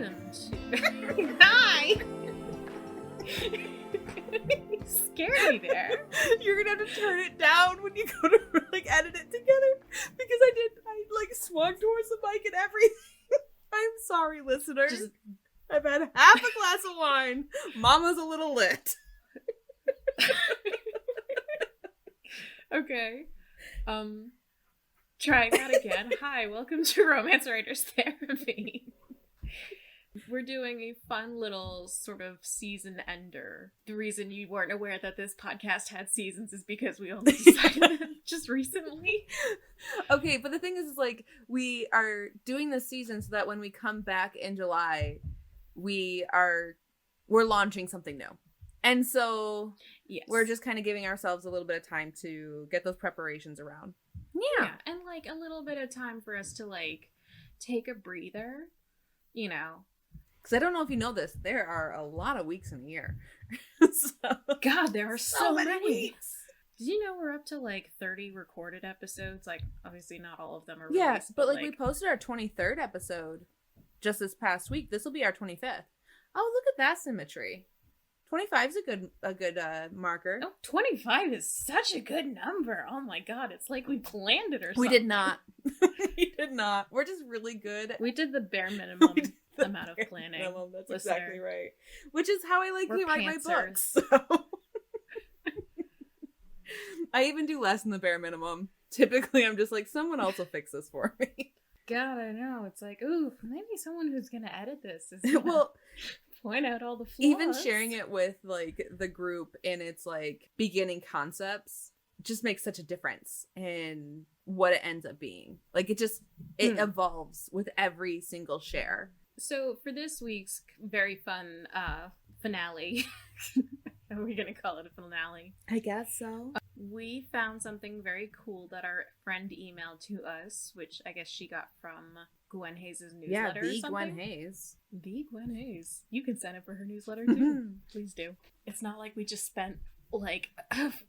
welcome to... Hi! You scared me there. You're gonna have to turn it down when you go to like edit it together because I like swung towards the mic and everything. I'm sorry, listeners. I've had half a glass of wine. Mama's a little lit. Okay. Trying that again. Hi, welcome to Romance Writers Therapy. We're doing a fun little sort of season ender. The reason you weren't aware that this podcast had seasons is because we only decided it just recently. Okay, but the thing is like, we are doing this season so that when we come back in July, we're launching something new. And so yes, we're just kind of giving ourselves a little bit of time to get those preparations around. Yeah, and like a little bit of time for us to like take a breather, you know. Because I don't know if you know this, there are a lot of weeks in a year. God, there are so many weeks. Did you know we're up to like 30 recorded episodes? Like, obviously not all of them are released. Yeah, but like we posted our 23rd episode just this past week. This will be our 25th. Oh, look at that symmetry. 25 is a good marker. Oh, 25 is such a good number. Oh my god, it's like we planned it or something. We did not. We did not. We're just really good. We did the bare minimum amount of planning. Minimum, that's exactly right. Which is how I like to write my books. So. I even do less than the bare minimum. Typically, I'm just like, someone else will fix this for me. God, I know. It's like, ooh, maybe someone who's gonna edit this is gonna point out all the flaws. Even sharing it with like the group in its like beginning concepts just makes such a difference in what it ends up being. Like it evolves with every single share. So for this week's very fun finale, are we gonna call it a finale? I guess so. We found something very cool that our friend emailed to us, which I guess she got from Gwen Hayes' newsletter or something. Gwen Hayes. The Gwen Hayes. You can sign up for her newsletter too. Please do. It's not like we just spent like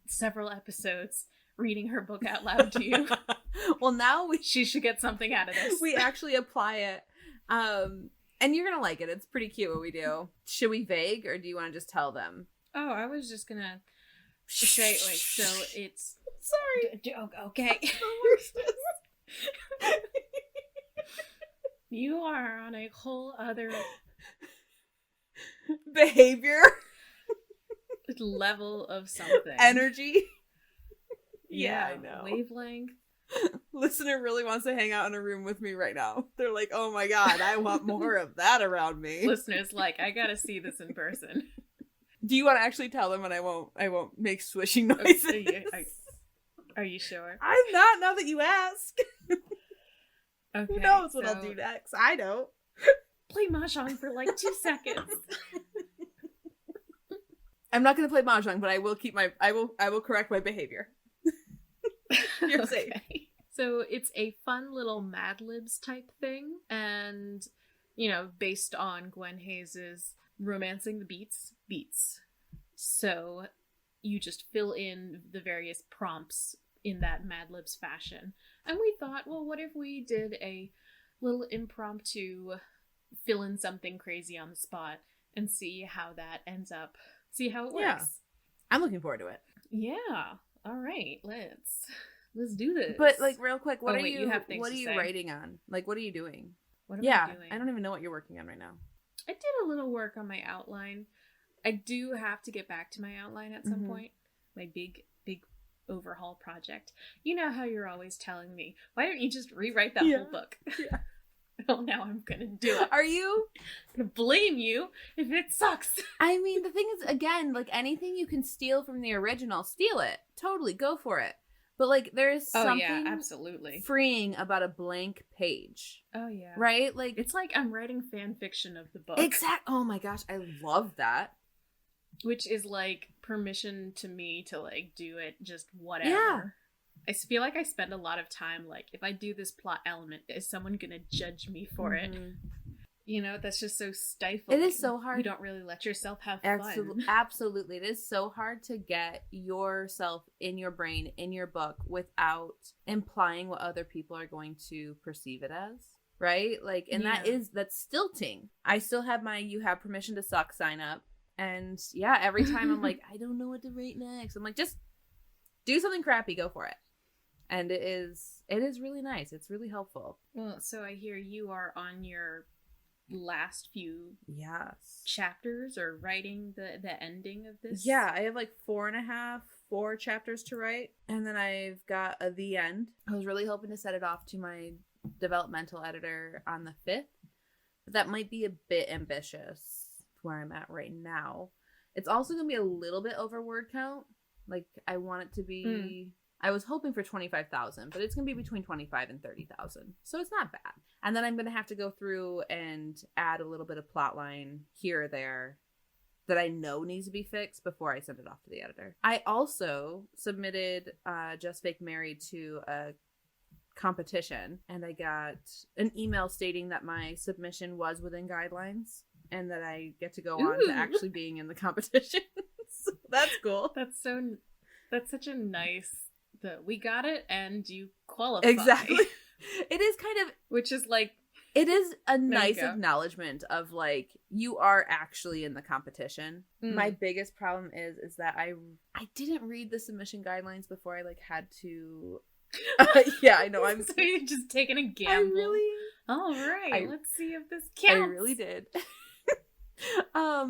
several episodes reading her book out loud to you. Well, now she should get something out of this. We actually apply it. And you're gonna like it. It's pretty cute what we do. Should we vague or do you want to just tell them? Oh, I was just gonna say, wait, so it's... Sorry. Okay. You are on a whole other... behavior. Level of something. Energy. Yeah, I know. Wavelength. Listener really wants to hang out in a room with me right now. They're like, oh my god, I want more of that around me. Listeners like, I gotta see this in person. Do you want to actually tell them and I won't make swishing noises? Are you sure? I'm not, now that you ask. Okay, who knows what I'll do next? I don't. Play Mahjong for like 2 seconds. I'm not going to play Mahjong, but I will I will correct my behavior. You're okay. safe. So it's a fun little Madlibs type thing, and you know, based on Gwen Hayes' Romancing the Beats. So you just fill in the various prompts in that Madlibs fashion. And we thought, well, what if we did a little impromptu fill in something crazy on the spot and see how that ends up, see how it works. Yeah. I'm looking forward to it. Yeah. All right, let's do this. But like real quick, what are you have things what are to you say. Writing on? Like what are you doing? What am I doing? I don't even know what you're working on right now. I did a little work on my outline. I do have to get back to my outline at some point. My big overhaul project. You know how you're always telling me, why don't you just rewrite that whole book? Yeah. Well, now I'm gonna do it. Are you? I'm gonna blame you if it sucks. I mean, the thing is, again, like anything you can steal from the original, steal it. Totally, go for it. But like, there is something absolutely freeing about a blank page. Oh yeah. Right? Like it's like I'm writing fan fiction of the book. Oh my gosh, I love that. Which is like permission to me to like do it just whatever. Yeah. I feel like I spend a lot of time like, if I do this plot element, is someone gonna judge me for it? You know, that's just so stifling. It is so hard. You don't really let yourself have fun. Absolutely. It is so hard to get yourself in your brain, in your book, without implying what other people are going to perceive it as. right? Like, and Yeah. that's stilting. I still have my "you have permission to suck" sign up. And yeah, every time I'm like, I don't know what to rate next. I'm like, just do something crappy, go for it. And it is really nice. It's really helpful. Well, so I hear you are on your last few chapters or writing the ending of this. Yeah, I have like 4 chapters to write. And then I've got the end. I was really hoping to set it off to my developmental editor on the 5th. But that might be a bit ambitious where I'm at right now. It's also going to be a little bit over word count. Like, I want it to be... I was hoping for 25,000, but it's going to be between 25 and 30,000. So it's not bad. And then I'm going to have to go through and add a little bit of plot line here or there that I know needs to be fixed before I send it off to the editor. I also submitted Just Fake Married to a competition, and I got an email stating that my submission was within guidelines and that I get to go on to actually being in the competition. So that's cool. That's such a nice... we got it and you qualify. Exactly. It is kind of... Which is like... It is a nice acknowledgement of like, you are actually in the competition. My biggest problem is that I didn't read the submission guidelines before I like had to... yeah, I know. So you're just taking a gamble. All right, let's see if this counts. I really did. I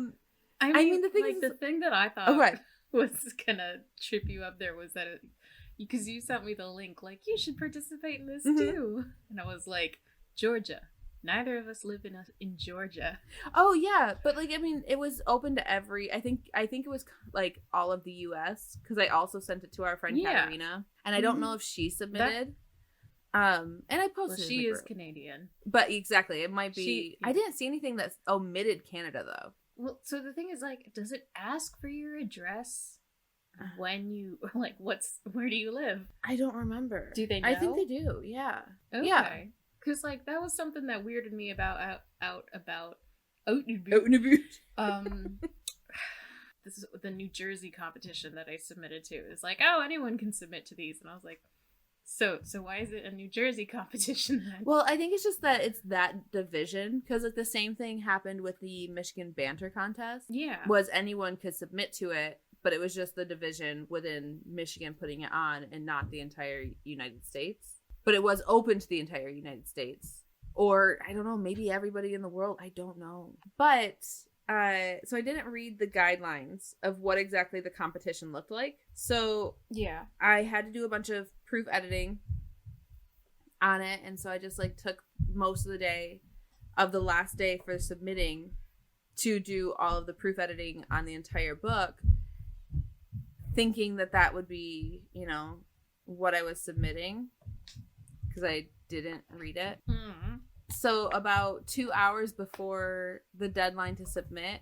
mean, the thing like, is, the thing that I thought was gonna trip you up there was that because you sent me the link, like, you should participate in this too, and I was like, Georgia. Neither of us live in Georgia. Oh yeah, but like, I mean, it was open to every. I think it was like all of the U.S. because I also sent it to our friend Katarina, and I don't know if she submitted. And I posted. Well, she is Canadian, but exactly, it might be. I didn't see anything that omitted Canada though. Well, so the thing is, like, does it ask for your address when you like? Where do you live? I don't remember. Do they know? I think they do. Yeah. Okay. Yeah. Because, like, that was something that weirded me about this is the New Jersey competition that I submitted to. It's like, oh, anyone can submit to these. And I was like, so why is it a New Jersey competition then? Well, I think it's just that it's that division. Because, like, the same thing happened with the Michigan Banter Contest. Yeah. Was anyone could submit to it, but it was just the division within Michigan putting it on and not the entire United States. But it was open to the entire United States. Or, I don't know, maybe everybody in the world. I don't know. But, so I didn't read the guidelines of what exactly the competition looked like. So, yeah, I had to do a bunch of proof editing on it. And so I just, like, took most of the day of the last day for submitting to do all of the proof editing on the entire book, thinking that would be, you know, what I was submitting. Because I didn't read it. So about 2 hours before the deadline to submit,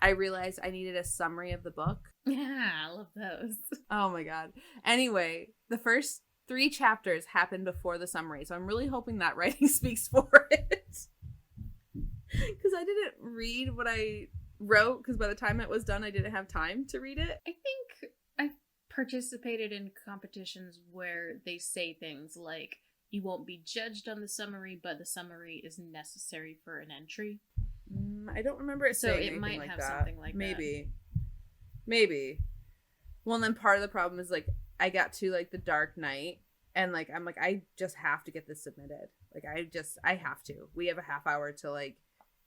I realized I needed a summary of the book. Yeah, I love those. Oh my god. Anyway, the first 3 chapters happened before the summary, so I'm really hoping that writing speaks for it. Because I didn't read what I wrote, because by the time it was done, I didn't have time to read it. I think I've participated in competitions where they say things like, you won't be judged on the summary, but the summary is necessary for an entry. I don't remember it saying anything like that. So it might have something like that. Maybe. Well, and then part of the problem is, like, I got to, like, the Dark Knight, and, like, I'm like, I just have to get this submitted. Like, I have to. We have a half hour to, like,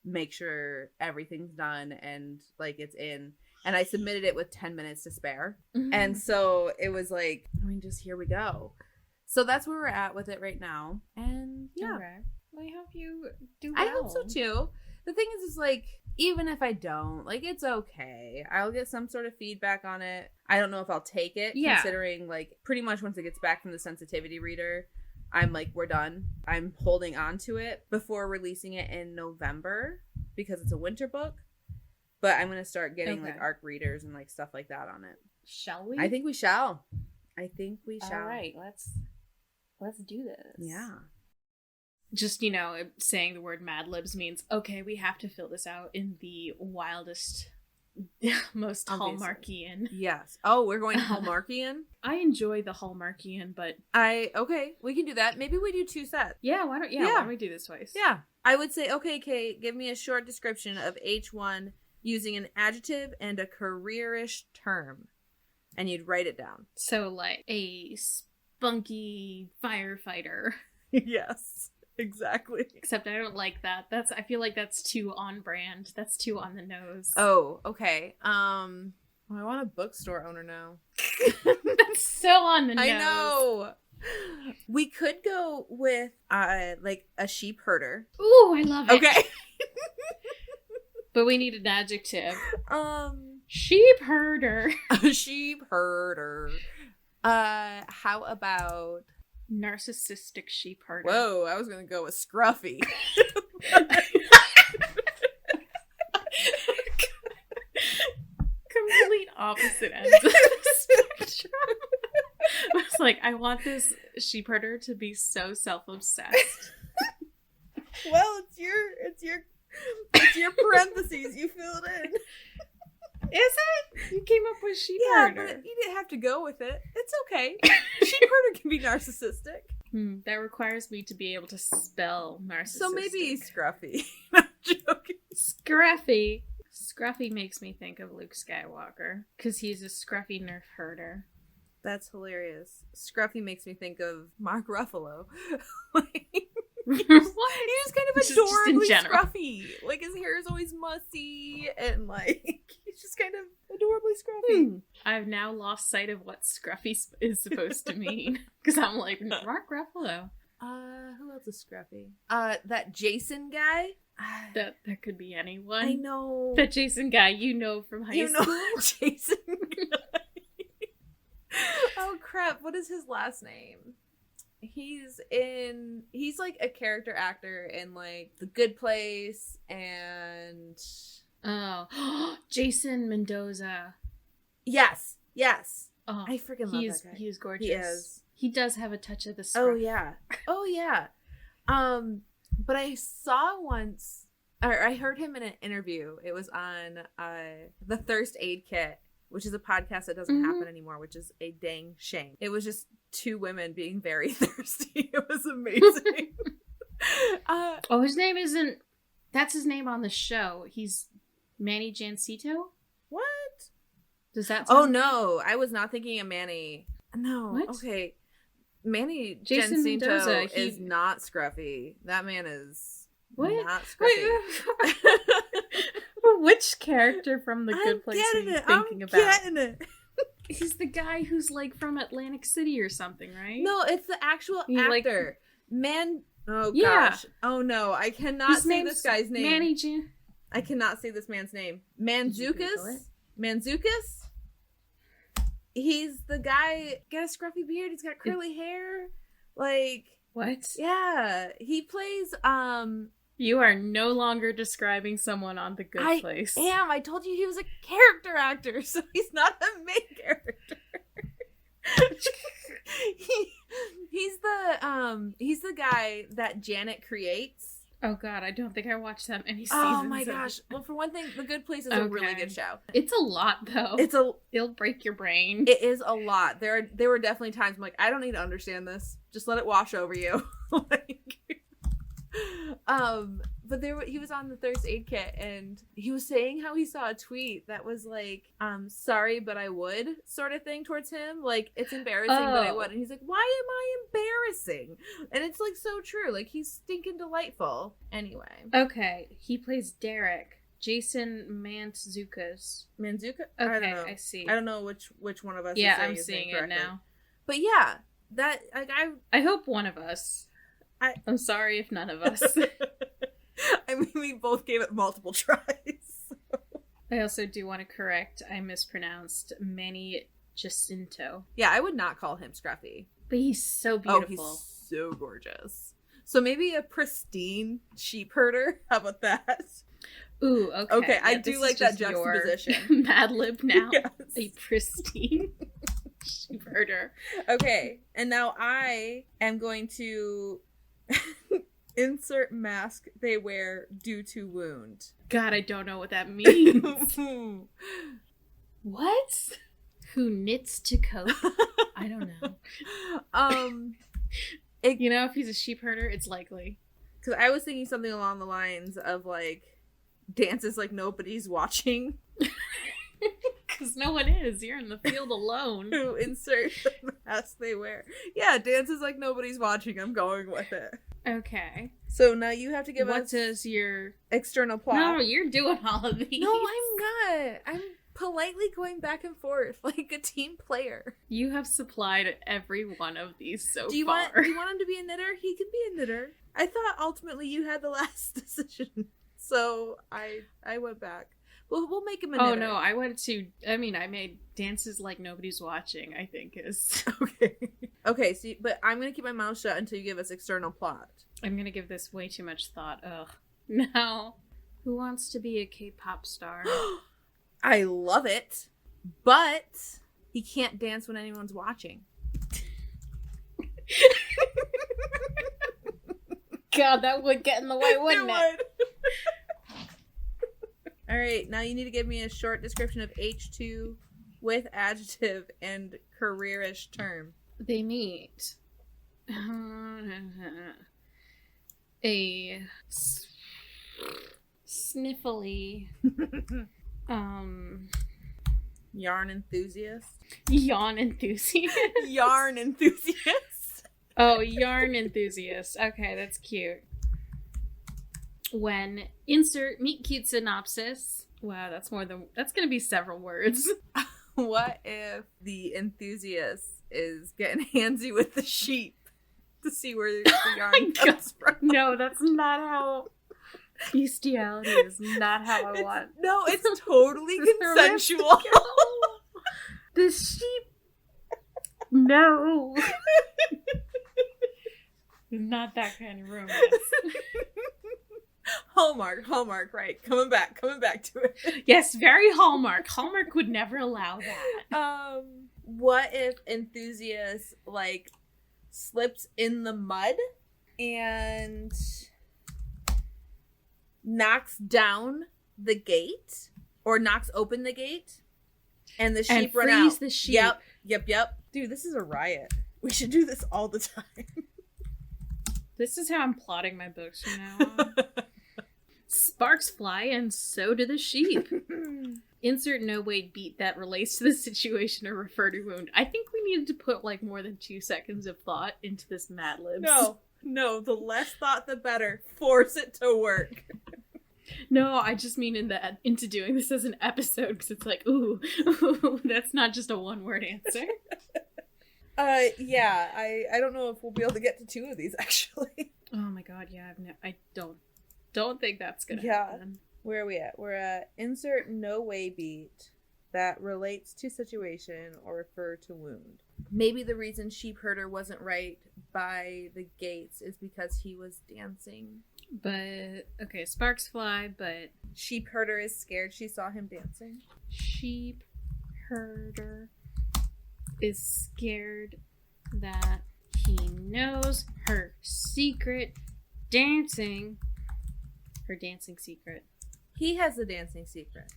make sure everything's done and, like, it's in. And I submitted it with 10 minutes to spare. And so it was like, I mean, just here we go. So that's where we're at with it right now. And yeah. Okay. Well, I hope you do well. I hope so too. The thing is like, even if I don't, like, it's okay. I'll get some sort of feedback on it. I don't know if I'll take it, considering, like, pretty much once it gets back from the sensitivity reader, I'm like, we're done. I'm holding on to it before releasing it in November because it's a winter book. But I'm going to start getting, like, ARC readers and, like, stuff like that on it. Shall we? I think we shall. All right, let's do this. Yeah. Just, you know, saying the word Madlibs means, okay, we have to fill this out in the wildest most Obviously. Hallmarkian. Yes. Oh, we're going Hallmarkian? I enjoy the Hallmarkian, but Okay, we can do that. Maybe we do 2 sets. yeah, why don't we do this twice? Yeah. I would say, okay, Kate, give me a short description of H1 using an adjective and a careerish term. And you'd write it down. So, like, a spunky firefighter. Yes, exactly. Except I don't like that. I feel like that's too on brand. That's too on the nose. Oh, okay. I want a bookstore owner now. That's so on the nose. I know. We could go with like a sheep herder. Ooh, I love it. Okay. But we need an adjective. Sheep herder. A sheep herder. How about narcissistic sheep herder? Whoa, I was gonna go with scruffy. Complete opposite ends of the spectrum. I was like, I want this sheep herder to be so self-obsessed. Well, it's your parentheses. You filled in. Is it? You came up with sheep herder. But you didn't have to go with it. It's okay. Sheep herder can be narcissistic. That requires me to be able to spell narcissistic. So maybe scruffy. I'm joking. Scruffy. Scruffy makes me think of Luke Skywalker because he's a scruffy nerf herder. That's hilarious. Scruffy makes me think of Mark Ruffalo. Like, What? he's just kind of adorably just in general. scruffy. Like, his hair is always mussy and like he's just kind of adorably scruffy. I've now lost sight of what scruffy is supposed to mean because I'm like, Mark Ruffalo. Who else is scruffy? That Jason guy. That could be anyone. I know. That Jason guy you know from high school. Jason guy. Oh crap, what is his last name? He's like a character actor in like The Good Place and Jason Mendoza. Yes. Oh, I freaking love that guy. He is gorgeous. He is. He does have a touch of the scruff. Oh yeah. But I saw once, or I heard him in an interview. It was on the Thirst Aid Kit, which is a podcast that doesn't happen anymore, which is a dang shame. It was just 2 women being very thirsty. It was amazing. His name isn't... That's his name on the show. He's Manny Jacinto? What? Does that Oh, no. I was not thinking of Manny. No. What? Okay. Manny Jason Jacinto Mendoza, is not scruffy. That man is not scruffy. Wait. Which character from The Good Place are you thinking about? I'm getting it. He's the guy who's like from Atlantic City or something, right? No, it's the actual actor. Oh Yeah. gosh. Oh no, I cannot say this guy's name. I cannot say this man's name. Manzukis? He's the guy, got a scruffy beard, he's got curly hair. Like, what? Yeah. He plays You are no longer describing someone on The Good Place. I told you he was a character actor, so he's not the main character. He's the guy that Janet creates. Oh god, I don't think I watched that many seasons. Oh my gosh. Well, for one thing, The Good Place is a really good show. It's a lot though. It'll break your brain. It is a lot. There were definitely times I'm like, I don't need to understand this. Just let it wash over you. But he was on the Thirst Aid Kit and he was saying how he saw a tweet that was like, sorry, but I would sort of thing towards him. Like, it's embarrassing, but I would. And he's like, why am I embarrassing? And it's like so true. Like, he's stinking delightful. Anyway. Okay. He plays Derek. Jason Mantzoukas. Mantzoukas? Okay, I don't know. I see. I don't know which one of us yeah, is saying I'm his seeing name correctly. it now. But yeah, that, like, I hope one of us. I'm sorry if none of us. I mean, we both gave it multiple tries. So. I also do want to correct, I mispronounced Manny Jacinto. Yeah, I would not call him scruffy. But he's so beautiful. Oh, he's so gorgeous. So maybe a pristine sheep herder? How about that? Ooh, okay. Okay, yeah, I do like that juxtaposition. Madlib now. Yes. A pristine sheep herder. Okay, and now I am going to Insert mask they wear due to wound. God, I don't know what that means. What? Who knits to cope? I don't know. You know, if he's a sheep herder, it's likely. Because I was thinking something along the lines of, like, dances like nobody's watching. Because no one is. You're in the field alone. Who insert the mask they wear. Yeah, dances like nobody's watching. I'm going with it. Okay. So now you have to give us... What does your... external plot. No, you're doing all of these. No, I'm not. I'm politely going back and forth like a team player. You have supplied every one of these so far. Do you want him to be a knitter? He can be a knitter. I thought ultimately you had the last decision. So I went back. We'll make him a knitter. Oh, no, I made dances like nobody's watching, I think is... Okay. Okay, so, but I'm going to keep my mouth shut until you give us external plot. I'm going to give this way too much thought. Ugh. Now, who wants to be a K-pop star? I love it, but he can't dance when anyone's watching. God, that would get in the way, wouldn't it? All right, now you need to give me a short description of H2 with adjective and careerish term. They meet a sniffly yarn enthusiast. Yawn enthusiast. Yarn enthusiast. Oh, yarn enthusiast. Okay, that's cute. When insert meet cute synopsis. Wow, that's gonna be several words. What if the enthusiast is getting handsy with the sheep to see where the yarn comes from? No, that's not how. Bestiality is not how I want. No, it's totally consensual. The sheep. No. Not that kind of romance. Hallmark, right. Coming back to it. Yes, very Hallmark. Hallmark would never allow that. What if enthusiast, like, slips in the mud and knocks down the gate or knocks open the gate and the sheep run out? Frees the sheep. Yep. Dude, this is a riot. We should do this all the time. This is how I'm plotting my books from now on. Sparks fly and so do the sheep. Insert no weight beat that relates to the situation or refer to wound. I think we needed to put like more than 2 seconds of thought into this Madlibs. No, the less thought the better. Force it to work. No, I just mean into doing this as an episode because it's like, ooh, that's not just a one-word answer. Yeah, I don't know if we'll be able to get to 2 of these actually. Oh my god, yeah, I don't think that's gonna happen. Where are we at? We're at insert no way beat that relates to situation or refer to wound. Maybe the reason sheep herder wasn't right by the gates is because he was dancing. But, okay, sparks fly, but... Sheep herder is scared she saw him dancing. Sheep herder is scared that he knows her secret dancing. Her dancing secret. He has the dancing secret.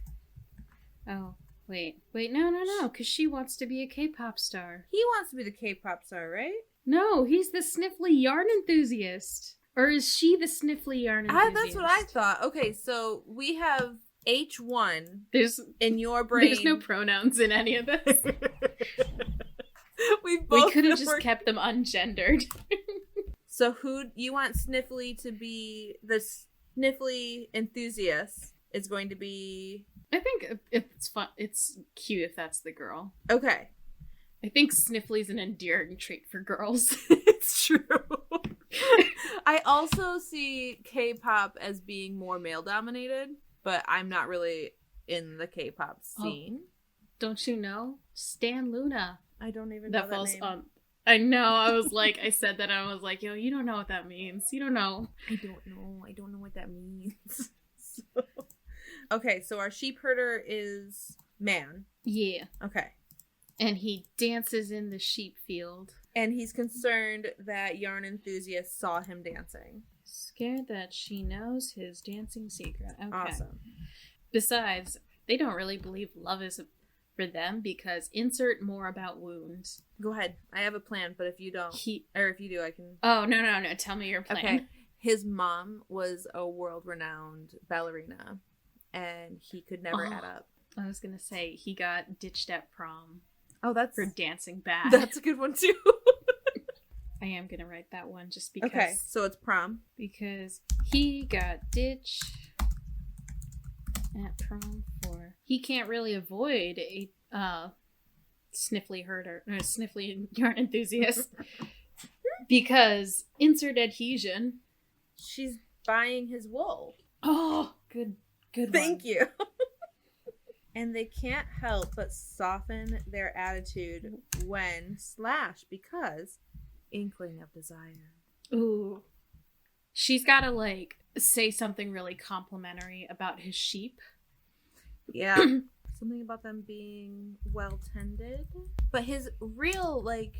Oh, wait, no, because she wants to be a K-pop star. He wants to be the K-pop star, right? No, he's the sniffly yarn enthusiast. Or is she the sniffly yarn enthusiast? That's what I thought. Okay, so we have H1 in your brain. There's no pronouns in any of this. We could have just kept them ungendered. So who you want Sniffly to be? The Sniffly enthusiast is going to be... I think it's fun. It's cute if that's the girl. Okay. I think Sniffly's an endearing trait for girls. It's true. I also see K-pop as being more male-dominated, but I'm not really in the K-pop scene. Oh, don't you know? Stan Luna. I don't even know that falls name. on. I know. I was like, I said that. And I was like, yo, you don't know what that means. You don't know. I don't know what that means. Okay, so our sheep herder is man. Yeah. Okay. And he dances in the sheep field. And he's concerned that yarn enthusiasts saw him dancing. Scared that she knows his dancing secret. Okay. Awesome. Besides, they don't really believe love is for them because insert more about wounds. Go ahead. I have a plan, but if you don't, or if you do, I can... Oh, no. Tell me your plan. Okay. His mom was a world-renowned ballerina, and he could never add up. I was going to say, he got ditched at prom. Oh, that's... For dancing bad. That's a good one, too. I am going to write that one just because. Okay, so it's prom. Because he got ditched at prom for... He can't really avoid a sniffly yarn enthusiast. Because insert adhesion. She's buying his wool. Oh, good Thank you. And they can't help but soften their attitude when / because inkling of desire. Ooh. She's gotta, like, say something really complimentary about his sheep. Yeah. Something about them being well tended. But his real, like,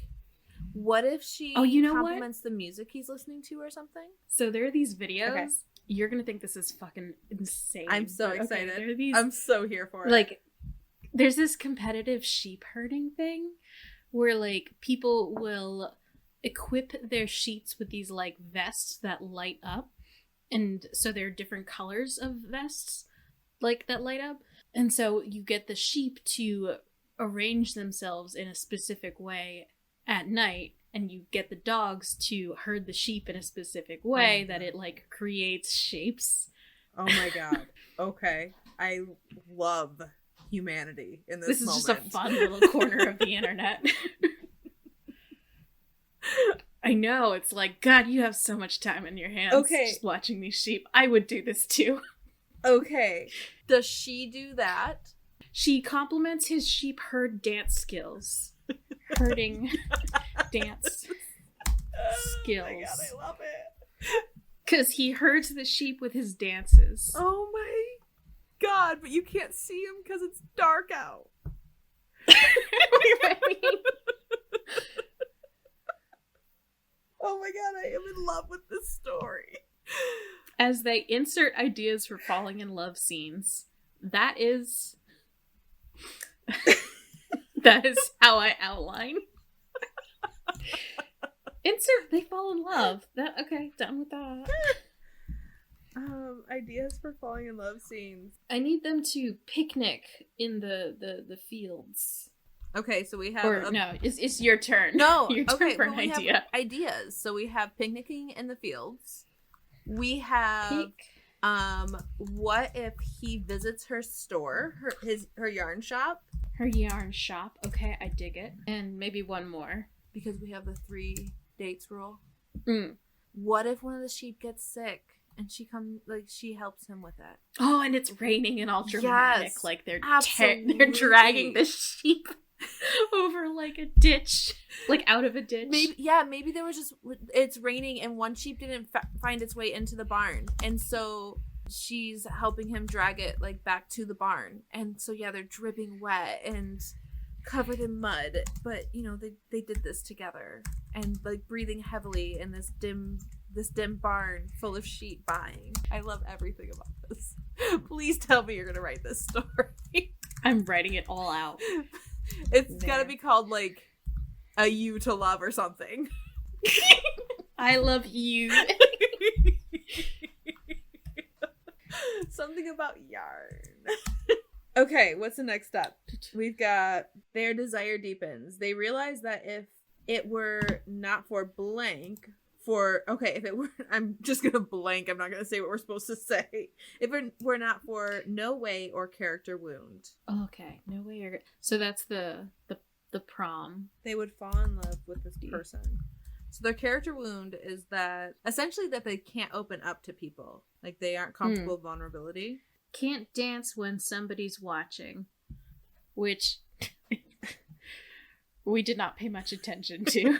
what if she compliments the music he's listening to or something? So there are these videos. Okay. You're gonna think this is fucking insane. I'm so excited. Okay, I'm so here for it. Like, there's this competitive sheep herding thing where, like, people will equip their sheets with these, like, vests that light up. And so there are different colors of vests, like, that light up. And so you get the sheep to arrange themselves in a specific way at night, and you get the dogs to herd the sheep in a specific way that it, like, creates shapes. Oh my god. Okay. I love humanity in this moment. This is just a fun little corner of the internet. I know, it's like, God, you have so much time in your hands just watching these sheep. I would do this too. Okay. Does she do that? She compliments his sheep herd dance skills. Herding dance skills. Oh my god, I love it. Because he herds the sheep with his dances. Oh my god, but you can't see him because it's dark out. Oh my god, I am in love with this story. As they insert ideas for falling in love scenes, that is how I outline. Insert, they fall in love. Okay, done with that. Ideas for falling in love scenes. I need them to picnic in the fields. Okay, so we have... no, it's your turn. No, your turn okay, for an idea. Have ideas. So we have picnicking in the fields. We have... what if he visits her store, her yarn shop? Her yarn shop. Okay, I dig it. And maybe one more. Because we have the 3 dates rule. What if one of the sheep gets sick and she helps him with it? Oh, and it's raining and all dramatic. Yes, like they're dragging the sheep over like a ditch, like out of a ditch. Maybe there was just, it's raining and one sheep didn't find its way into the barn, and so she's helping him drag it like back to the barn, and so they're dripping wet and covered in mud, but they did this together and like breathing heavily in this dim barn full of sheep buying. I love everything about this. Please tell me you're gonna write this story. I'm writing it all out. It's gotta be called like A You to Love or something. I love you. Something about yarn. Okay, what's the next step? We've got their desire deepens. They realize that if it were not for blank, if it were, I'm just gonna blank, I'm not gonna say what we're supposed to say. If it were not for no way or character wound. Okay, no way or... So that's the prom. They would fall in love with this person. So their character wound is that, essentially that they can't open up to people. Like they aren't comfortable with vulnerability. Can't dance when somebody's watching. Which we did not pay much attention to.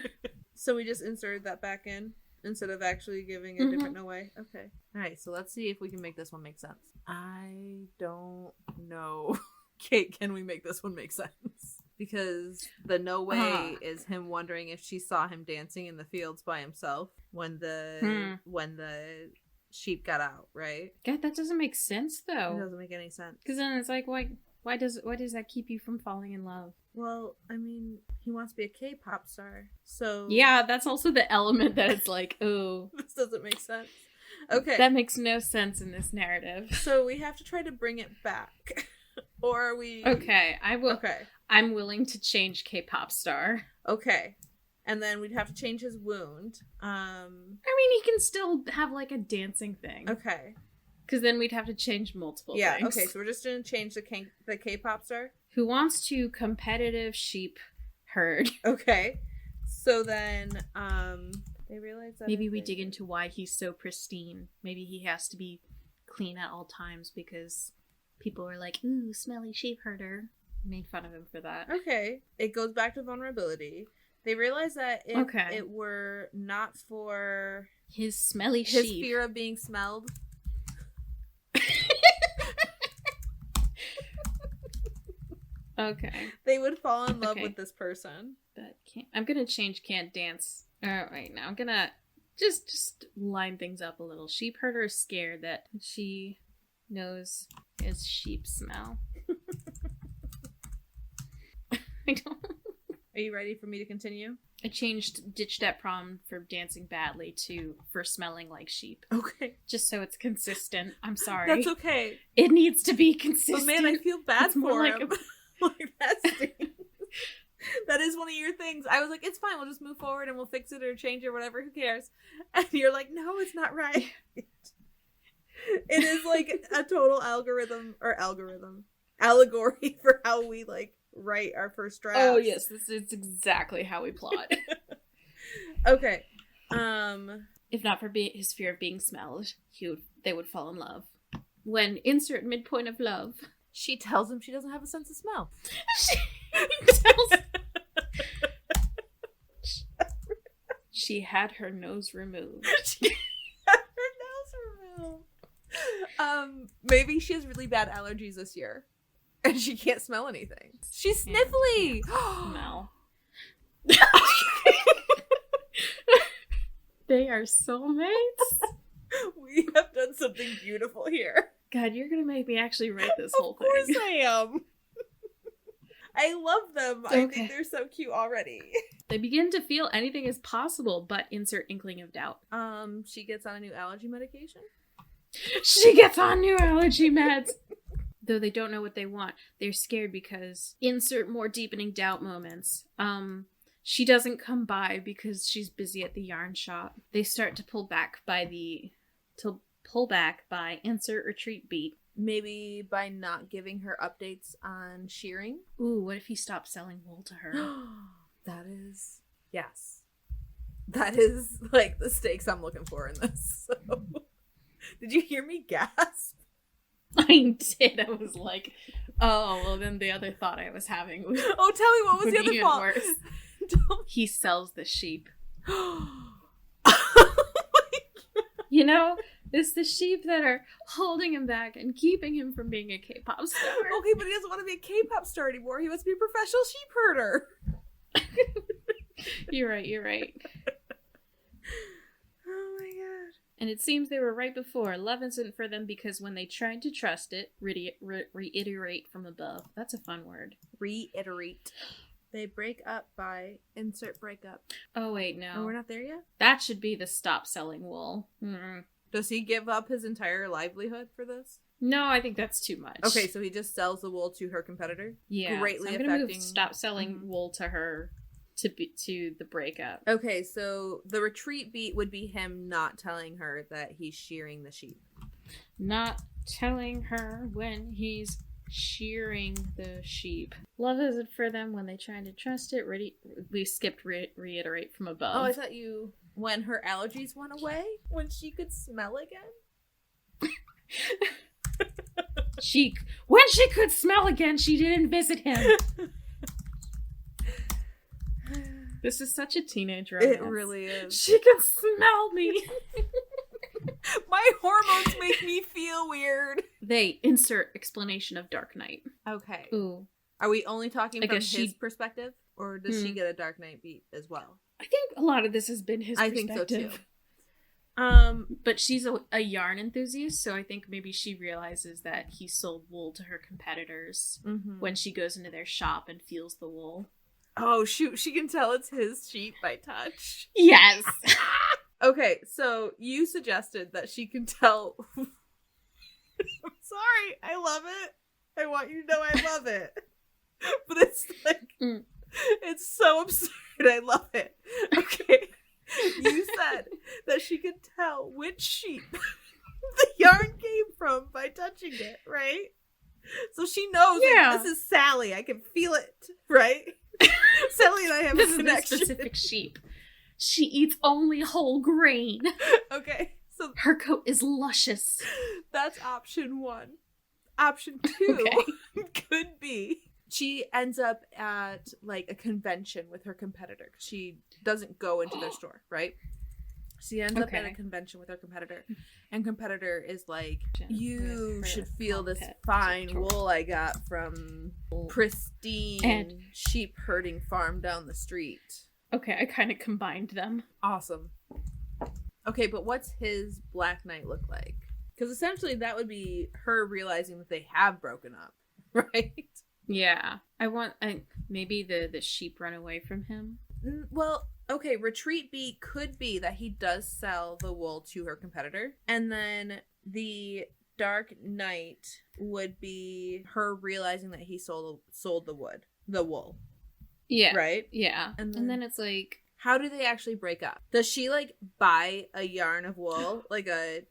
So we just inserted that back in instead of actually giving a different no way. Okay. All right. So let's see if we can make this one make sense. I don't know. Kate, can we make this one make sense? Because the no way is him wondering if she saw him dancing in the fields by himself when the sheep got out, right? God, that doesn't make sense though. It doesn't make any sense. Because then it's like, why does that keep you from falling in love? Well, I mean, he wants to be a K-pop star, so yeah, that's also the element that it's like, oh, this doesn't make sense. Okay, that makes no sense in this narrative. So we have to try to bring it back, or are we? Okay, I will. Okay, I'm willing to change K-pop star. Okay. And then we'd have to change his wound. I mean, he can still have, like, a dancing thing. Okay. Because then we'd have to change multiple things. Yeah, okay, so we're just going to change the K-pop star? Who wants to competitive sheep herd. Okay. So then, they realize that... Maybe we dig into why he's so pristine. Maybe he has to be clean at all times because people are like, ooh, smelly sheep herder. Made fun of him for that. Okay. It goes back to vulnerability. They realize that if it were not for his smelly sheep, his fear of being smelled. Okay. They would fall in love with this person. But I'm gonna change can't dance. Right now I'm gonna just line things up a little. Sheep herder is scared that she knows his sheep smell. I don't. Are you ready for me to continue? I changed ditched at prom for dancing badly for smelling like sheep. Okay. Just so it's consistent. I'm sorry. That's okay. It needs to be consistent. But man, I feel bad for him. Like that stinks. That is one of your things. I was like, it's fine. We'll just move forward and we'll fix it or change it or whatever. Who cares? And you're like, no, it's not right. It is like a total allegory for how we like write our first draft. Oh yes, this is exactly how we plot. Okay. If not for his fear of being smelled, they would fall in love. When insert midpoint of love. She tells him she doesn't have a sense of smell. She had her nose removed. Maybe she has really bad allergies this year. And she can't smell anything. She's sniffly! Smell. They are soulmates. We have done something beautiful here. God, you're gonna make me actually write this whole thing. Of course I am. I love them. Okay. I think they're so cute already. They begin to feel anything is possible, but insert inkling of doubt. She gets on a new allergy medication? She gets on new allergy meds! Though they don't know what they want. They're scared because insert more deepening doubt moments. She doesn't come by because she's busy at the yarn shop. They start to pull back by insert retreat beat. Maybe by not giving her updates on shearing. Ooh, what if he stopped selling wool to her? Yes. That is like the stakes I'm looking for in this. So. Did you hear me gasp? I did. I was like, oh, well, then the other thought I was having was... Oh, tell me, what was the other thought? Worse. He sells the sheep. You know, it's the sheep that are holding him back and keeping him from being a K-pop star. Okay, but he doesn't want to be a K-pop star anymore. He wants to be a professional sheep herder. You're right. Oh my god. And it seems they were right before. Love isn't for them because when they tried to trust it, reiterate from above. That's a fun word. Reiterate. They break up by insert breakup. Oh, wait, no. Oh, we're not there yet? That should be the stop selling wool. Mm-mm. Does he give up his entire livelihood for this? No, I think that's too much. Okay, so he just sells the wool to her competitor? Yeah. Greatly so I'm affecting... gonna move stop selling wool to her to the breakup. Okay, so the retreat beat would be him not telling her that he's shearing the sheep. Not telling her when he's shearing the sheep. Love isn't for them when they try to trust it. We skipped reiterate from above. Oh, I thought you... When her allergies went away? When she could smell again? When she could smell again, she didn't visit him. This is such a teenage romance. It really is. She can smell me. My hormones make me feel weird. They insert explanation of Dark Knight. Okay. Ooh. Are we only talking from guess his perspective? Or does she get a Dark Knight beat as well? I think a lot of this has been his perspective. I think so too. But she's a yarn enthusiast, so I think maybe she realizes that he sold wool to her competitors when she goes into their shop and feels the wool. Oh, shoot. She can tell it's his sheep by touch. Yes. Okay, so you suggested that she can tell... I'm sorry. I love it. I want you to know I love it. But it's like... It's so absurd. I love it. Okay. You said that she could tell which sheep the yarn came from by touching it, right? So she knows like, this is Sally. I can feel it, right? Sally and I have this a connection. This specific sheep. She eats only whole grain. Okay, so her coat is luscious. That's option 1. Option 2 could be she ends up at like a convention with her competitor. She doesn't go into their store, right? She ends up at a convention with her competitor, and competitor is like, you should feel this fine wool I got from pristine sheep herding farm down the street. Okay, I kind of combined them. Awesome. Okay, but what's his Black Knight look like? Because essentially that would be her realizing that they have broken up, right? Yeah. Maybe the sheep run away from him. Well, okay, retreat B could be that he does sell the wool to her competitor. And then the Dark Knight would be her realizing that he sold the wool. Yeah. Right? Yeah. And then it's like, how do they actually break up? Does she like buy a yarn of wool? Like a...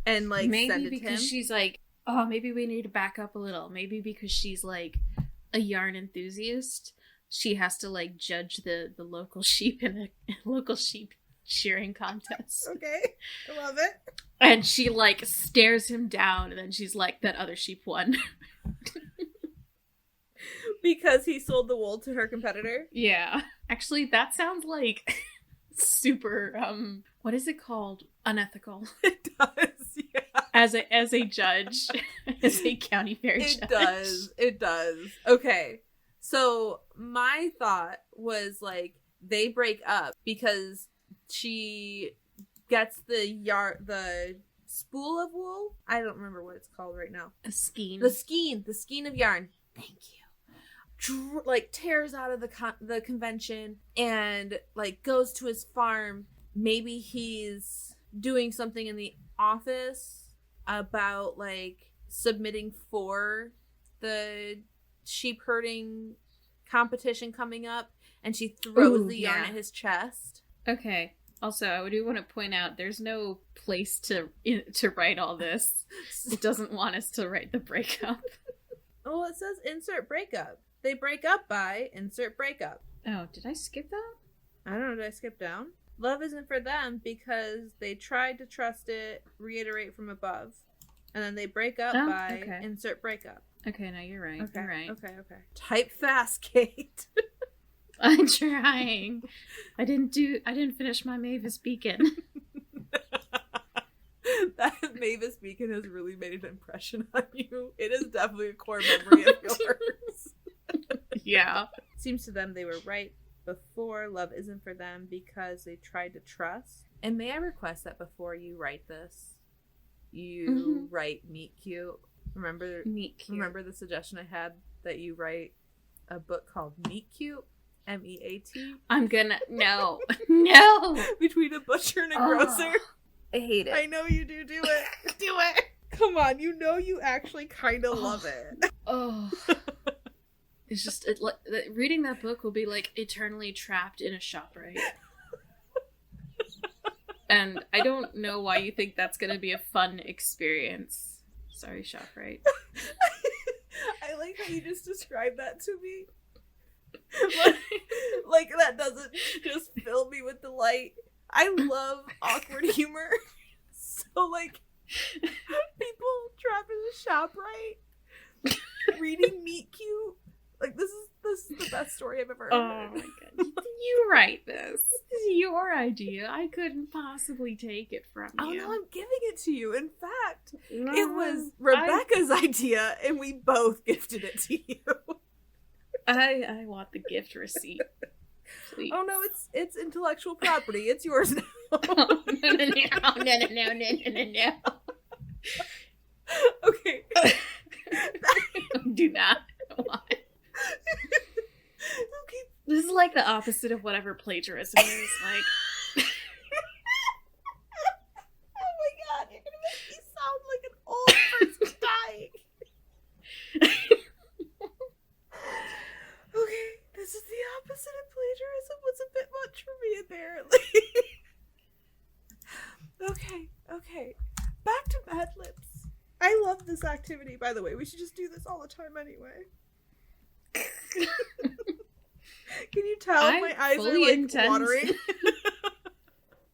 And like maybe send it to him? Because she's like, oh, maybe we need to back up a little. Maybe because she's like a yarn enthusiast, she has to like judge the local sheep in a local sheep shearing contest. Okay, I love it. And she like stares him down, and then she's like, that other sheep won. Because he sold the wool to her competitor? Yeah. Actually, that sounds like super, what is it called? Unethical. It does, yeah. As a judge, as a county fair judge. It does. Okay. So my thought was like, they break up because she gets the spool of wool. I don't remember what it's called right now. A skein. The skein of yarn. Thank you. Like tears out of the convention and like goes to his farm. Maybe he's doing something in the office about like submitting for the sheep herding competition coming up, and she throws the yarn at his chest. Okay. Also, I do want to point out there's no place to write all this. It doesn't want us to write the breakup. Oh, it says insert breakup. They break up by insert breakup. Oh, did I skip that? I don't know. Did I skip down? Love isn't for them because they tried to trust it, reiterate from above. And then they break up by insert breakup. Okay, no, you're right. Okay, you're right. Okay. Type fast, Kate. I'm trying. I didn't finish my Mavis Beacon. That Mavis Beacon has really made an impression on you. It is definitely a core memory of yours. Yeah. Seems to them they were right before. Love isn't for them because they tried to trust. And may I request that before you write this, you write meet cute. Remember meet cute. Remember the suggestion I had that you write a book called Meet Cute? MEAT? I'm gonna no. Between a butcher and a grocer. I hate it. I know you do. Do it. Do it. Come on, you know you actually kind of love it. Oh. It's just reading that book will be like eternally trapped in a ShopRite. And I don't know why you think that's going to be a fun experience. Sorry, ShopRite. I like how you just described that to me. Like that doesn't just fill me with delight. I love awkward humor. So like people trapped in a ShopRite reading Meet Cute. Like this is the best story I've ever heard. Oh my god. You write this. This is your idea. I couldn't possibly take it from you. Oh no, I'm giving it to you. In fact, it was Rebecca's idea and we both gifted it to you. I want the gift receipt. Please. Oh no, it's intellectual property. It's yours now. Oh, no. Okay. Do not. Why? Okay. This is like the opposite of whatever plagiarism is. Like, oh my god, you're gonna make me sound like an old person dying. Okay, this is the opposite of plagiarism. Was a bit much for me, apparently. Okay. Back to Madlibs. I love this activity, by the way. We should just do this all the time anyway. Can you tell my eyes are like watering?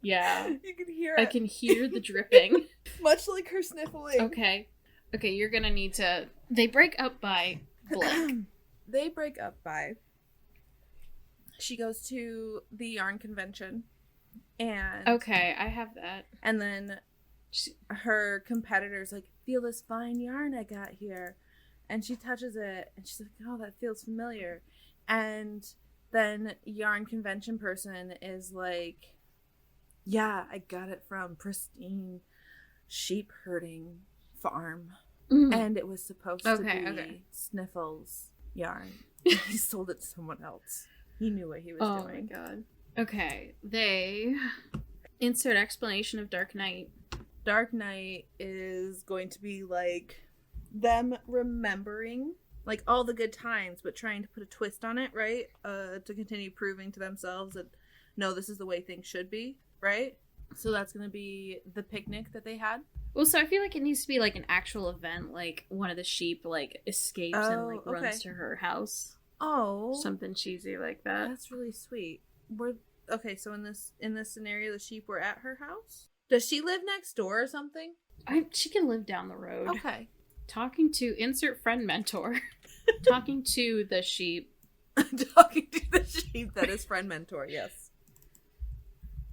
Yeah. You can hear it. I can hear the dripping. Much like her sniffling. Okay, you're gonna need to... They break up by blank. They break up by... She goes to the yarn convention. And... Okay, I have that. And then her competitor's like, feel this fine yarn I got here. And she touches it. And she's like, oh, that feels familiar. And then yarn convention person is like, yeah, I got it from pristine sheep herding farm. And it was supposed to be Sniffles yarn. He sold it to someone else. He knew what he was doing. Oh my god. Okay, they insert explanation of Dark Night. Dark Night is going to be like them remembering like all the good times, but trying to put a twist on it, right? To continue proving to themselves that no, this is the way things should be, right? So that's going to be the picnic that they had. Well, so I feel like it needs to be like an actual event, like one of the sheep like escapes and like runs to her house. Oh, something cheesy like that. That's really sweet. Okay, so in this scenario, the sheep were at her house. Does she live next door or something? She can live down the road. Okay. Talking to insert friend mentor. Talking to the sheep. Talking to the sheep that is friend mentor. Yes.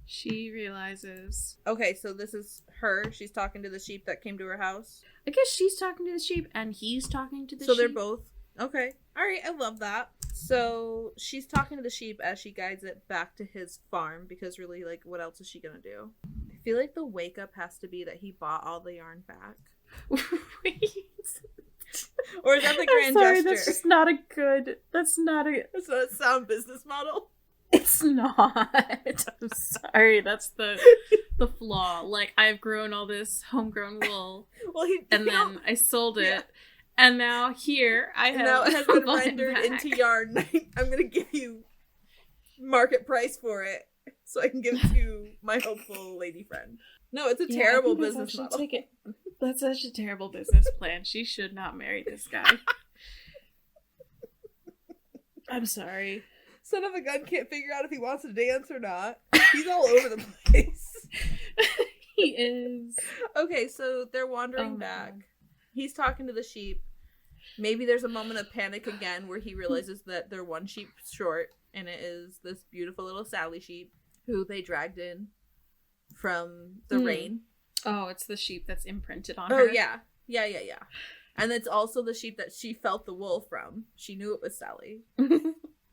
She realizes... Okay, so this is her. She's talking to the sheep that came to her house. I guess she's talking to the sheep and he's talking to the sheep. So they're both... Okay. Alright, I love that. So she's talking to the sheep as she guides it back to his farm because really, like, what else is she gonna do? I feel like the wake up has to be that he bought all the yarn back. Wait. Or is that the grand gesture? That's just not a good... That's not a sound business model. It's not. I'm sorry. That's the flaw. Like, I've grown all this homegrown wool, then I sold it, yeah. And now here I have. And now it has been rendered into yarn. I'm gonna give you market price for it, so I can give it to my hopeful lady friend. No, it's a terrible business model. That's such a terrible business plan. She should not marry this guy. I'm sorry. Son of a gun can't figure out if he wants to dance or not. He's all over the place. He is. Okay, so they're wandering back. God. He's talking to the sheep. Maybe there's a moment of panic again where he realizes that they're one sheep short, and it is this beautiful little Sally sheep who they dragged in from the rain. Oh, it's the sheep that's imprinted on her. Oh, yeah. Yeah. And it's also the sheep that she felt the wool from. She knew it was Sally.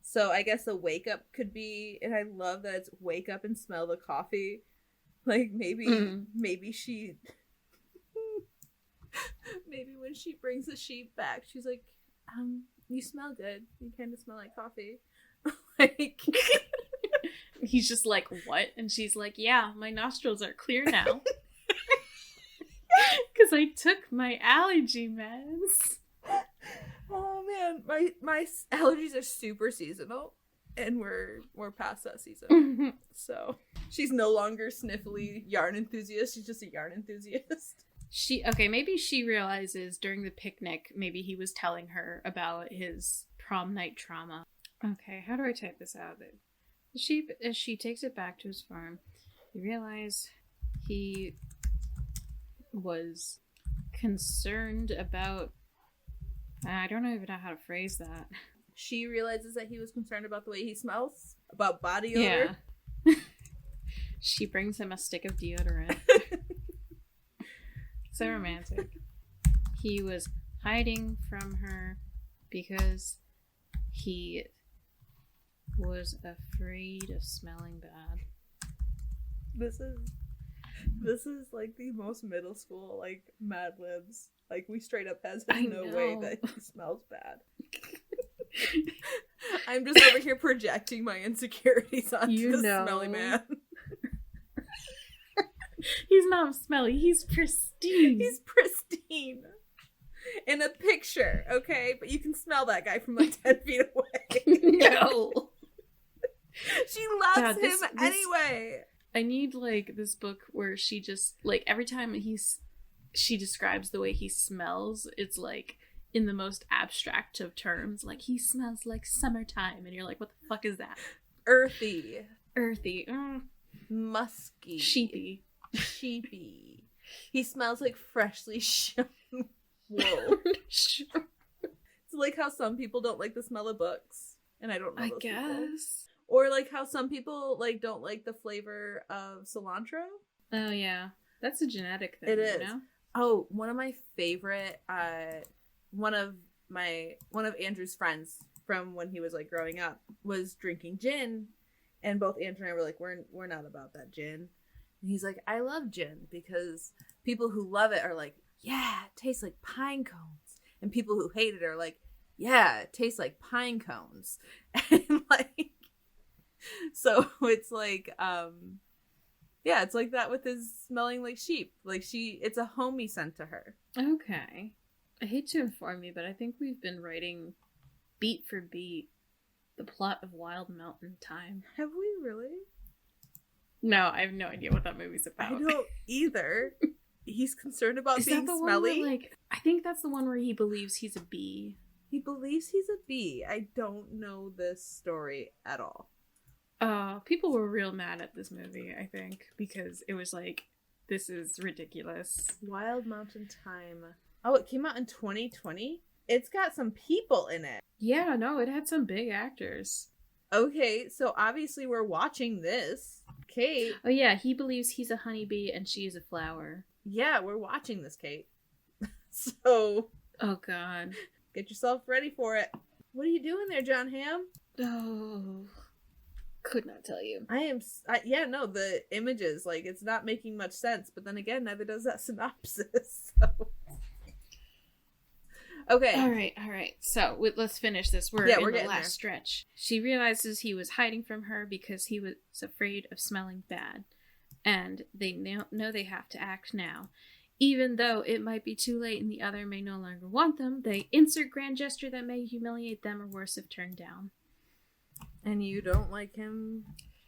So I guess the wake up could be, and I love that it's wake up and smell the coffee. Like maybe she, maybe when she brings the sheep back, she's like, you smell good. You kind of smell like coffee. Like, he's just like, what? And she's like, yeah, my nostrils are clear now. Because I took my allergy meds. Oh man, my allergies are super seasonal, and we're past that season. Mm-hmm. So she's no longer sniffly yarn enthusiast. She's just a yarn enthusiast. Maybe she realizes during the picnic, maybe he was telling her about his prom night trauma. Okay, how do I type this out? The sheep, as she takes it back to his farm, you realize he was concerned about... I don't even know how to phrase that. She realizes that he was concerned about the way he smells, about body odor. Yeah. She brings him a stick of deodorant. So romantic. He was hiding from her because He was afraid of smelling bad. This is like the most middle school like Madlibs. Like we straight up has no way that he smells bad. I'm just over here projecting my insecurities onto this smelly man. He's not smelly, he's pristine. He's pristine. In a picture, okay? But you can smell that guy from like 10 feet away. No. She loves him anyway. I need like this book where she just like every time she describes the way he smells, it's like in the most abstract of terms. Like he smells like summertime, and you're like, what the fuck is that? Earthy. Musky. Sheepy. He smells like freshly shone. Whoa. It's like how some people don't like the smell of books, and I don't know those guess. People. Or like how some people like don't like the flavor of cilantro. Oh yeah, that's a genetic thing. It is. You know? Oh, one of my favorite, one of Andrew's friends from when he was like growing up was drinking gin, and both Andrew and I were like, we're not about that gin. And he's like, I love gin because people who love it are like, yeah, it tastes like pine cones, and people who hate it are like, yeah, it tastes like pine cones, and like. So it's like, yeah, it's like that with his smelling like sheep. Like it's a homey scent to her. Okay. I hate to inform you, but I think we've been writing beat for beat the plot of Wild Mountain Thyme. Have we really? No, I have no idea what that movie's about. I don't either. He's concerned about Is being that the smelly. One where, like, I think that's the one where he believes he's a bee. He believes he's a bee. I don't know this story at all. People were real mad at this movie, I think, because it was like, this is ridiculous. Wild Mountain Thyme. Oh, it came out in 2020? It's got some people in it. Yeah, no, it had some big actors. Okay, so obviously we're watching this. Kate. Oh yeah, he believes he's a honeybee and she is a flower. Yeah, we're watching this, Kate. So. Oh god. Get yourself ready for it. What are you doing there, John Hamm? Oh. Could not tell you. The images, like, it's not making much sense, but then again, neither does that synopsis, so. Okay. Alright. So, let's finish this. We're in the last stretch. She realizes he was hiding from her because he was afraid of smelling bad. And they know they have to act now. Even though it might be too late and the other may no longer want them, they insert grand gesture that may humiliate them or worse if turned down. And you don't like him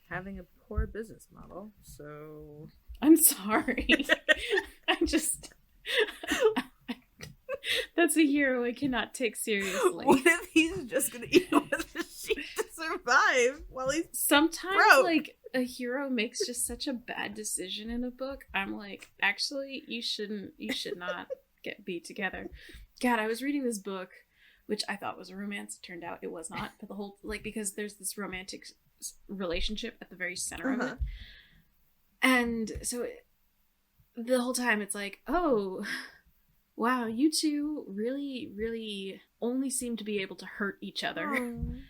having a poor business model, so... I'm sorry. That's a hero I cannot take seriously. What if he's just gonna eat one of the sheep to survive while he's Sometimes, broke? Like, a hero makes just such a bad decision in a book. I'm like, actually, you should not get beat together. God, I was reading this book, which I thought was a romance. It turned out it was not. But the whole, like, because there's this romantic relationship at the very center of it. And so the whole time it's like, oh, wow, you two really, really only seem to be able to hurt each other. Aww.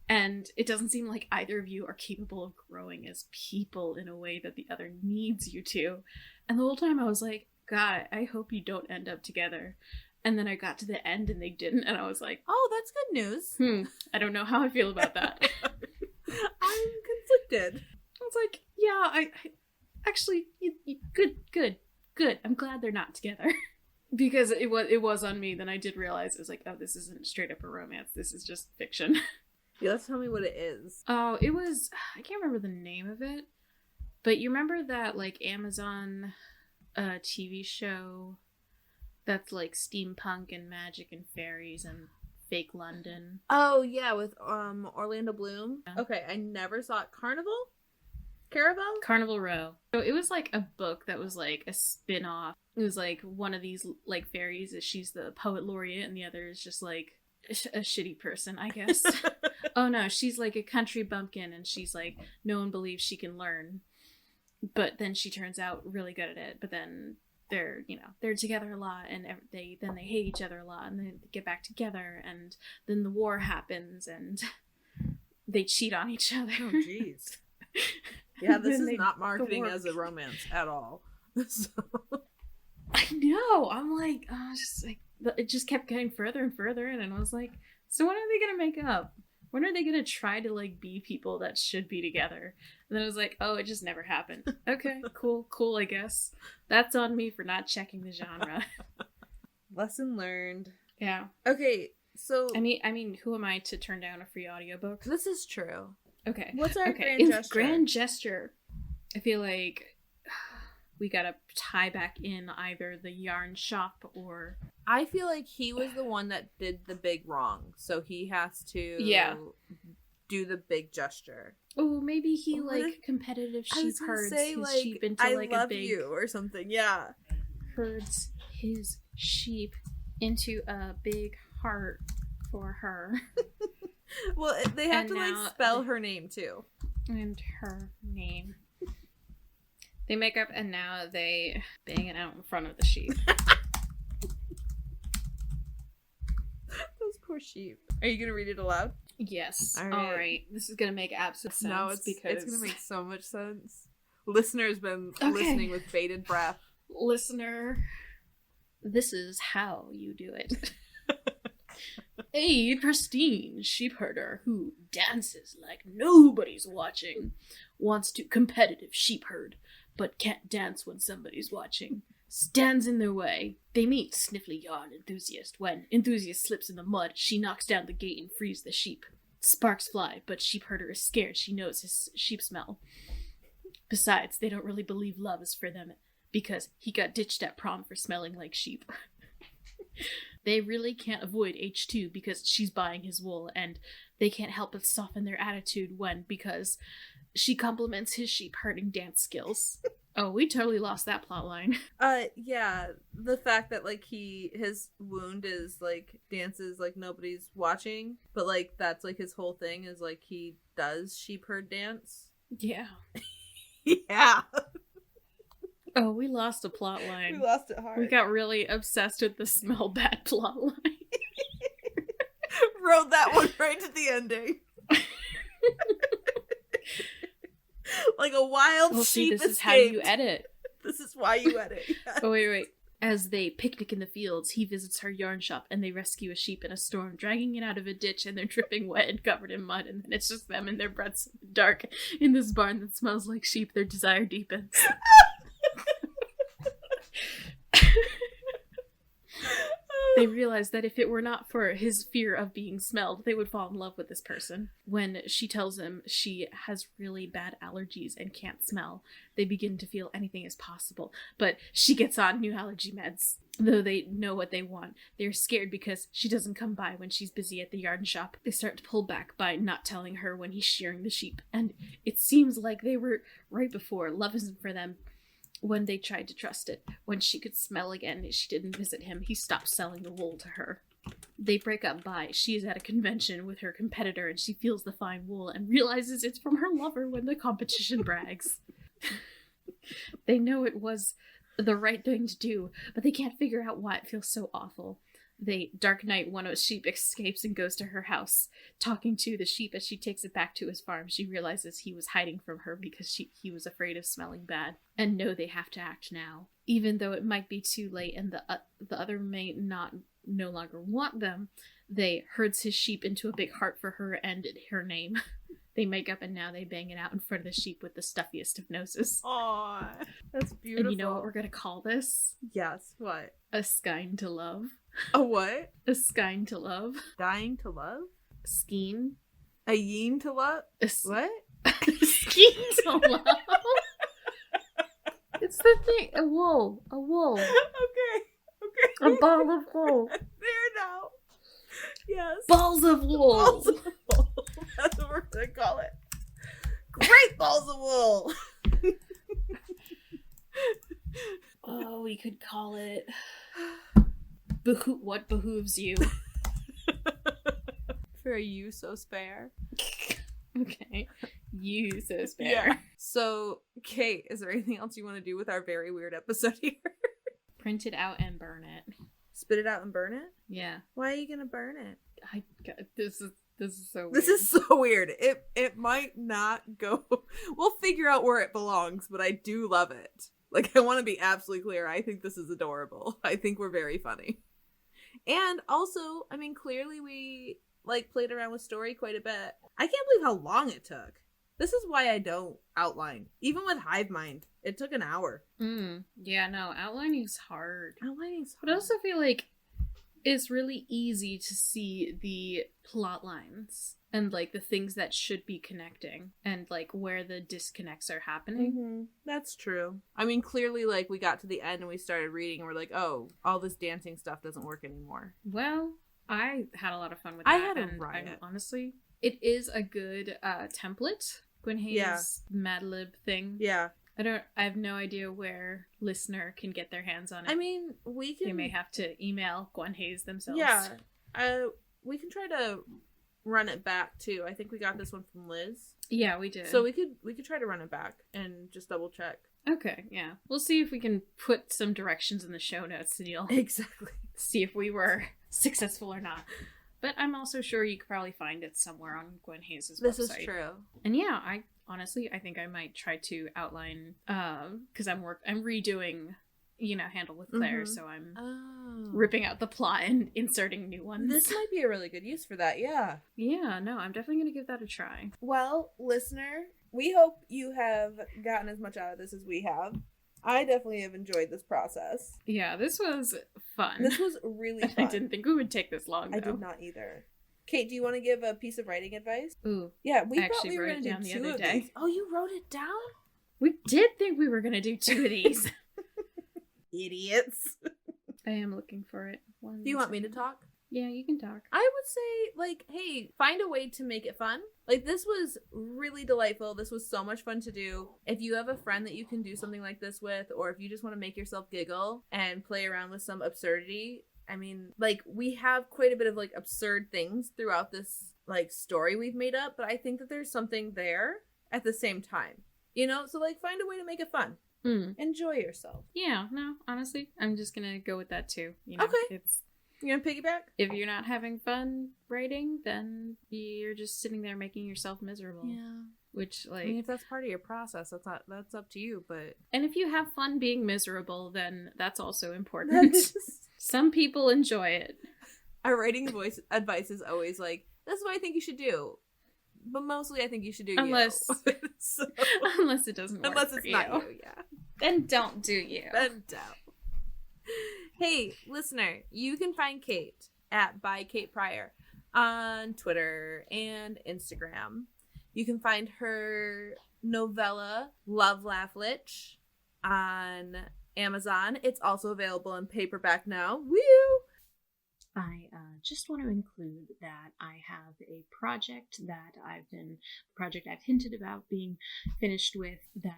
And it doesn't seem like either of you are capable of growing as people in a way that the other needs you to. And the whole time I was like, God, I hope you don't end up together. And then I got to the end and they didn't, and I was like, oh, that's good news. I don't know how I feel about that. I'm conflicted. I was like, yeah, I actually, good. I'm glad they're not together. Because it was on me, then I did realize it was like, oh, this isn't straight up a romance, this is just fiction. Yeah, let's tell me what it is. Oh, it was, I can't remember the name of it, but you remember that, like, Amazon TV show that's like steampunk and magic and fairies and fake London? Oh yeah, with Orlando Bloom. Yeah. Okay, I never saw it. Carnival Row. So it was like a book that was like a spin-off. It was like one of these like fairies, she's the poet laureate, and the other is just like a shitty person, I guess. Oh no, she's like a country bumpkin, and she's like, no one believes she can learn, but then she turns out really good at it. But then they're together a lot, and they hate each other a lot, and then they get back together, and then the war happens, and they cheat on each other. Oh, jeez. Yeah, this is not marketing as a romance at all. So. I know. I'm like, it just kept getting further and further, and I was like, so when are they gonna make up? When are they gonna try to like be people that should be together? And then I was like, oh, it just never happened. Okay, cool, I guess. That's on me for not checking the genre. Lesson learned. Yeah. Okay, so I mean, who am I to turn down a free audiobook? This is true. Okay. What's our grand gesture? Grand gesture. I feel like we gotta tie back in either the yarn shop or... I feel like he was the one that did the big wrong, so he has to do the big gesture. Oh, maybe he competitive sheep herds his sheep into I like love a big... you or something, yeah. Herds his sheep into a big heart for her. Well, they have to spell her name too. And her name. They make up and now they bang it out in front of the sheep. Those poor sheep. Are you gonna read it aloud? Yes. All right. This is gonna make absolute sense. No, it's gonna make so much sense. Listener's been listening with bated breath. Listener, this is how you do it. A pristine sheepherder who dances like nobody's watching wants to competitive sheepherd, but can't dance when somebody's watching. Stands in their way. They meet sniffly yarn enthusiast. When enthusiast slips in the mud, she knocks down the gate and frees the sheep. Sparks fly, but sheepherder is scared. She knows his sheep smell. Besides, they don't really believe love is for them because he got ditched at prom for smelling like sheep. They really can't avoid H2 because she's buying his wool, and they can't help but soften their attitude because she compliments his sheep herding dance skills. Oh, we totally lost that plot line. Yeah, the fact that like his wound is like dances like nobody's watching, but like that's like his whole thing is like he does sheep herd dance. Yeah. Yeah. Oh, we lost a plot line. We lost it hard. We got really obsessed with the smell bad plot line. Wrote that one right to the ending. Like a wild sheep this is how you edit. This is why you edit. Yeah. Oh, wait. As they picnic in the fields, he visits her yarn shop and they rescue a sheep in a storm, dragging it out of a ditch, and they're dripping wet and covered in mud, and then it's just them and their breaths in the dark in this barn that smells like sheep. Their desire deepens. They realize that if it were not for his fear of being smelled, they would fall in love with this person. When she tells him she has really bad allergies and can't smell, they begin to feel anything is possible. But she gets on new allergy meds. Though they know what they want, they're scared because she doesn't come by when she's busy at the yarn shop. They start to pull back by not telling her when he's shearing the sheep. And it seems like they were right before. Love isn't for them. When they tried to trust it, when she could smell again, she didn't visit him. He stopped selling the wool to her. They break up by she is at a convention with her competitor and she feels the fine wool and realizes it's from her lover when the competition brags. They know it was the right thing to do, but they can't figure out why it feels so awful. Dark night, one of the sheep escapes and goes to her house. Talking to the sheep as she takes it back to his farm, she realizes he was hiding from her because he was afraid of smelling bad. And know they have to act now. Even though it might be too late and the other may no longer want them, they herds his sheep into a big heart for her and her name. They make up and now they bang it out in front of the sheep with the stuffiest of noses. Aww, that's beautiful. And you know what we're gonna call this? Yes, what? A skein to love. A what? A skein to love. Dying to love? Skein. A yeen to love? What? Skein to love. It's the thing. A wool. Okay. A ball of wool. There now. Yes. Balls of wool. Balls of wool. That's what we're gonna call it. Great balls of wool. Oh, we could call it what behooves you. For you so spare. Okay. You so spare. Yeah. So, Kate, is there anything else you want to do with our very weird episode here? Print it out and burn it. Spit it out and burn it? Yeah. Why are you gonna burn it? This is so weird. This is so weird. It might not go. We'll figure out where it belongs, but I do love it. Like, I want to be absolutely clear. I think this is adorable. I think we're very funny. And also, I mean, clearly we, like, played around with story quite a bit. I can't believe how long it took. This is why I don't outline. Even with Hive Mind, it took an hour. Yeah, no, outlining's hard. Outlining's hard. But I also feel like it's really easy to see the plot lines and, like, the things that should be connecting and, like, where the disconnects are happening. Mm-hmm. That's true. I mean, clearly, like, we got to the end and we started reading and we're like, oh, all this dancing stuff doesn't work anymore. Well, I had a lot of fun with that. I had a riot. Honestly, it is a good template. Gwen Hayes' Madlib thing. Yeah. I have no idea where listener can get their hands on it. I mean, we can... They may have to email Gwen Hayes themselves. Yeah. We can try to run it back, too. I think we got this one from Liz. Yeah, we did. So we could try to run it back and just double check. Okay, yeah. We'll see if we can put some directions in the show notes and you'll... Exactly. See if we were successful or not. But I'm also sure you could probably find it somewhere on Gwen Hayes' website. This is true. And yeah, I think I might try to outline, because I'm redoing, Handle with Claire, so I'm ripping out the plot and inserting new ones. This might be a really good use for that, yeah. Yeah, no, I'm definitely going to give that a try. Well, listener, we hope you have gotten as much out of this as we have. I definitely have enjoyed this process. Yeah, this was fun. This was really fun. I didn't think we would take this long, though. I did not either. Kate, do you want to give a piece of writing advice? Ooh. Yeah, we thought we were going to do 2 of these. Oh, you wrote it down? We did think we were going to do 2 of these. Idiots. I am looking for it. Do you want me to talk? Yeah, you can talk. I would say, like, hey, find a way to make it fun. Like, this was really delightful. This was so much fun to do. If you have a friend that you can do something like this with, or if you just want to make yourself giggle and play around with some absurdity, I mean, like, we have quite a bit of, like, absurd things throughout this, like, story we've made up, but I think that there's something there at the same time. So, like, find a way to make it fun. Enjoy yourself. Yeah, no, honestly, I'm just gonna go with that, too. Okay. You gonna piggyback? If you're not having fun writing, then you're just sitting there making yourself miserable. Yeah. Which, like... I mean, if that's part of your process, that's up to you, but... And if you have fun being miserable, then that's also important. Some people enjoy it. Our writing advice is always like, this is what I think you should do. But mostly I think you should do unless, you. Unless it doesn't work unless for it's you. not you, yeah. Then don't do you. Then don't. Hey, listener, you can find Kate at by Kate Pryor on Twitter and Instagram. You can find her novella, Love, Laugh, Lich, on Amazon. It's also available in paperback now. Woo! I just want to include that I have a project that I've hinted about being finished with, that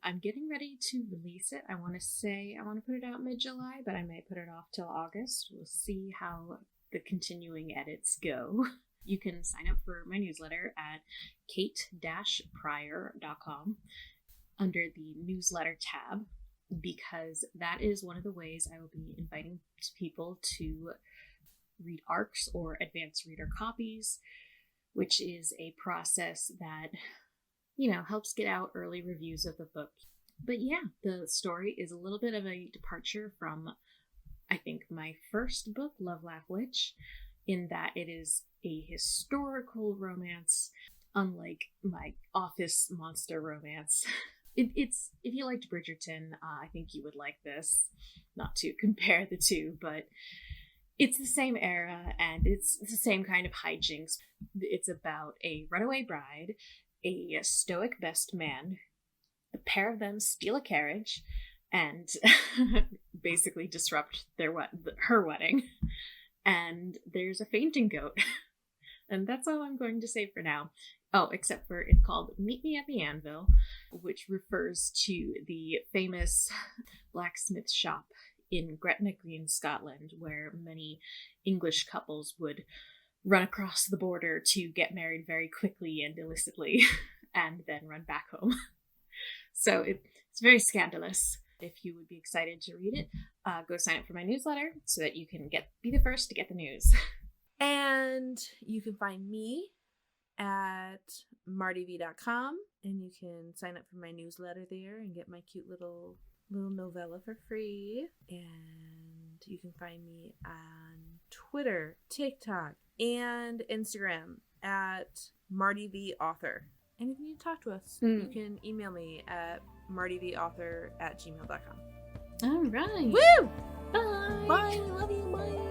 I'm getting ready to release it. I want to put it out mid-July, but I may put it off till August. We'll see how the continuing edits go. You can sign up for my newsletter at kate-pryor.com under the newsletter tab, because that is one of the ways I will be inviting people to read ARCs or advanced reader copies, which is a process that, helps get out early reviews of the book. But yeah, the story is a little bit of a departure from, I think, my first book, Love, Laugh, Lich, in that it is a historical romance, unlike my office monster romance. It's if you liked Bridgerton, I think you would like this. Not to compare the two, but it's the same era, and it's the same kind of hijinks. It's about a runaway bride, a stoic best man. A pair of them steal a carriage and basically disrupt her wedding. And there's a fainting goat. And that's all I'm going to say for now. Oh, except for it's called Meet Me at the Anvil, which refers to the famous blacksmith shop in Gretna Green, Scotland, where many English couples would run across the border to get married very quickly and illicitly, and then run back home. So it's very scandalous. If you would be excited to read it, go sign up for my newsletter so that you can be the first to get the news. And you can find me at martyv.com, and you can sign up for my newsletter there and get my cute little novella for free. And you can find me on Twitter, TikTok, and Instagram at martyvauthor. And if you need to talk to us, you can email me at martyvauthor@gmail.com. All right. Woo! Bye. Bye. Love you. Bye.